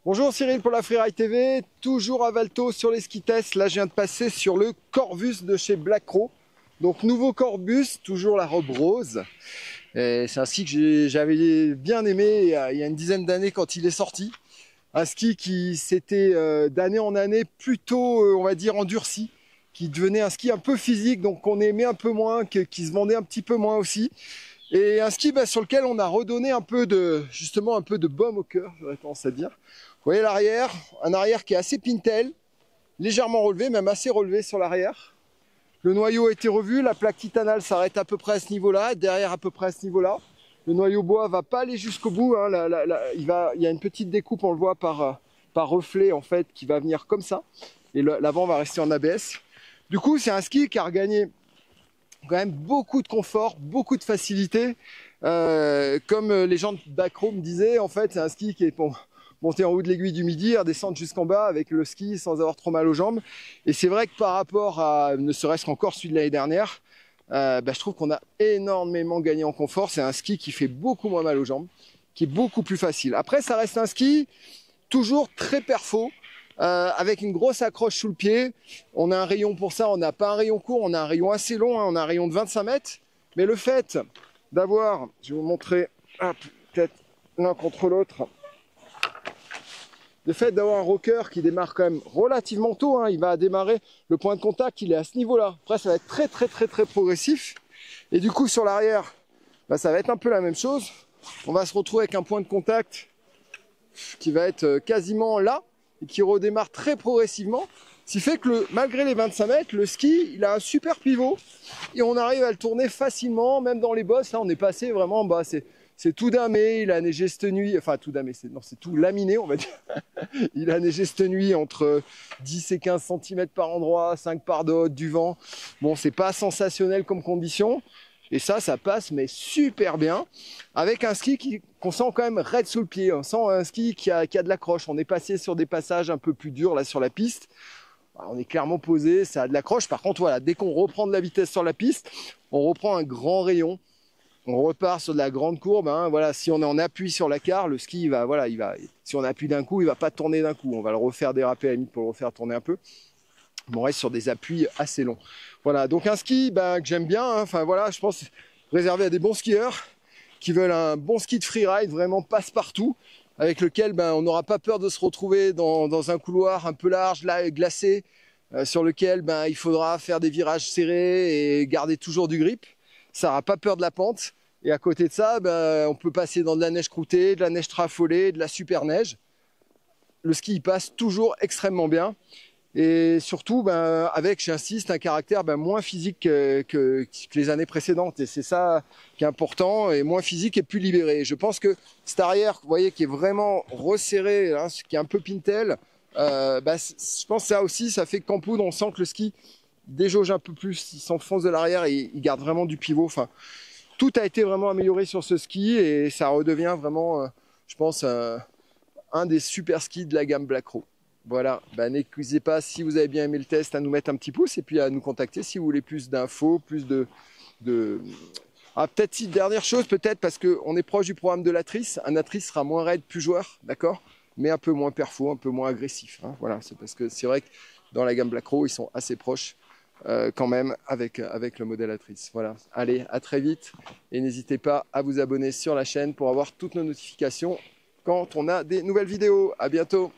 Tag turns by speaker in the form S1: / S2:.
S1: Bonjour Cyril pour la Freeride TV, toujours à Valto sur les ski tests. Là je viens de passer sur le Corbus de chez Black Crow. Donc nouveau Corbus, toujours la robe rose. C'est un ski que j'avais bien aimé il y a une dizaine d'années quand il est sorti. Un ski qui s'était d'année en année plutôt, on va dire, endurci, qui devenait un ski un peu physique, donc qu'on aimait un peu moins, qui se vendait un petit peu moins aussi. Et un ski sur lequel on a redonné justement un peu de baume au cœur, j'aurais tendance à dire. Vous voyez l'arrière, un arrière qui est assez pintel, légèrement relevé, même assez relevé sur l'arrière. Le noyau a été revu, la plaque titanale s'arrête à peu près à ce niveau-là, derrière à peu près à ce niveau-là. Le noyau bois va pas aller jusqu'au bout, hein. Il y a une petite découpe, on le voit par reflet en fait, qui va venir comme ça. Et l'avant va rester en ABS. Du coup, c'est un ski qui a regagné quand même beaucoup de confort, beaucoup de facilité. Comme les gens de Black Crow me disaient, en fait, c'est un ski qui est pour monter en haut de l'aiguille du Midi, redescendre jusqu'en bas avec le ski sans avoir trop mal aux jambes. Et c'est vrai que par rapport à ne serait-ce qu'encore celui de l'année dernière, je trouve qu'on a énormément gagné en confort. C'est un ski qui fait beaucoup moins mal aux jambes, qui est beaucoup plus facile. Après, ça reste un ski toujours très perfo, avec une grosse accroche sous le pied. On a un rayon pour ça, on n'a pas un rayon court, on a un rayon assez long, hein, on a un rayon de 25 mètres. Mais le fait d'avoir, je vais vous montrer, peut-être l'un contre l'autre, le fait d'avoir un rocker qui démarre quand même relativement tôt, hein, il va démarrer, le point de contact, il est à ce niveau-là. Après, ça va être très progressif. Et du coup, sur l'arrière, ça va être un peu la même chose. On va se retrouver avec un point de contact qui va être quasiment là et qui redémarre très progressivement. Ce qui fait que malgré les 25 mètres, le ski, il a un super pivot et on arrive à le tourner facilement, même dans les bosses. Là, on est passé vraiment, c'est tout damé, il a neigé cette nuit, enfin tout damé, c'est tout laminé, on va dire. Il a neigé cette nuit entre 10 et 15 cm par endroit, 5 par d'autres, du vent. Bon, c'est pas sensationnel comme condition. Et ça passe, mais super bien. Avec un ski qu'on sent quand même raide sous le pied. On sent un ski qui a de l'accroche. On est passé sur des passages un peu plus durs là sur la piste. On est clairement posé, ça a de l'accroche. Par contre, voilà, dès qu'on reprend de la vitesse sur la piste, on reprend un grand rayon. On repart sur de la grande courbe, hein. Voilà, si on est en appui sur la carre, le ski, si on appuie d'un coup, il va pas tourner d'un coup. On va le refaire déraper à la limite pour le refaire tourner un peu. Mais on reste sur des appuis assez longs. Voilà, donc un ski que j'aime bien, hein. Enfin voilà, je pense réservé à des bons skieurs qui veulent un bon ski de freeride, vraiment passe-partout, avec lequel on n'aura pas peur de se retrouver dans un couloir un peu large, là, glacé, sur lequel il faudra faire des virages serrés et garder toujours du grip. Ça n'aura pas peur de la pente. Et à côté de ça, on peut passer dans de la neige croûtée, de la neige trafolée, de la super neige. Le ski, il passe toujours extrêmement bien. Et surtout, avec, j'insiste, un caractère moins physique que les années précédentes. Et c'est ça qui est important, et moins physique et plus libéré. Je pense que cet arrière, vous voyez, qui est vraiment resserré, hein, qui est un peu pintel, je pense que ça aussi, ça fait qu'en poudre, on sent que le ski déjauge un peu plus, il s'enfonce de l'arrière et il garde vraiment du pivot. Enfin, tout a été vraiment amélioré sur ce ski et ça redevient vraiment, je pense, un des super skis de la gamme Black Crow. Voilà, n'écoutez pas, si vous avez bien aimé le test, à nous mettre un petit pouce et puis à nous contacter si vous voulez plus d'infos, plus de... Ah, peut-être si, dernière chose, peut-être parce qu'on est proche du programme de l'Atrice, un Atrice sera moins raide, plus joueur, d'accord, mais un peu moins perfo, un peu moins agressif, hein. Voilà, c'est parce que c'est vrai que dans la gamme Black Crow, ils sont assez proches quand même avec le modèle Atrice. Voilà, allez, à très vite et n'hésitez pas à vous abonner sur la chaîne pour avoir toutes nos notifications quand on a des nouvelles vidéos. À bientôt.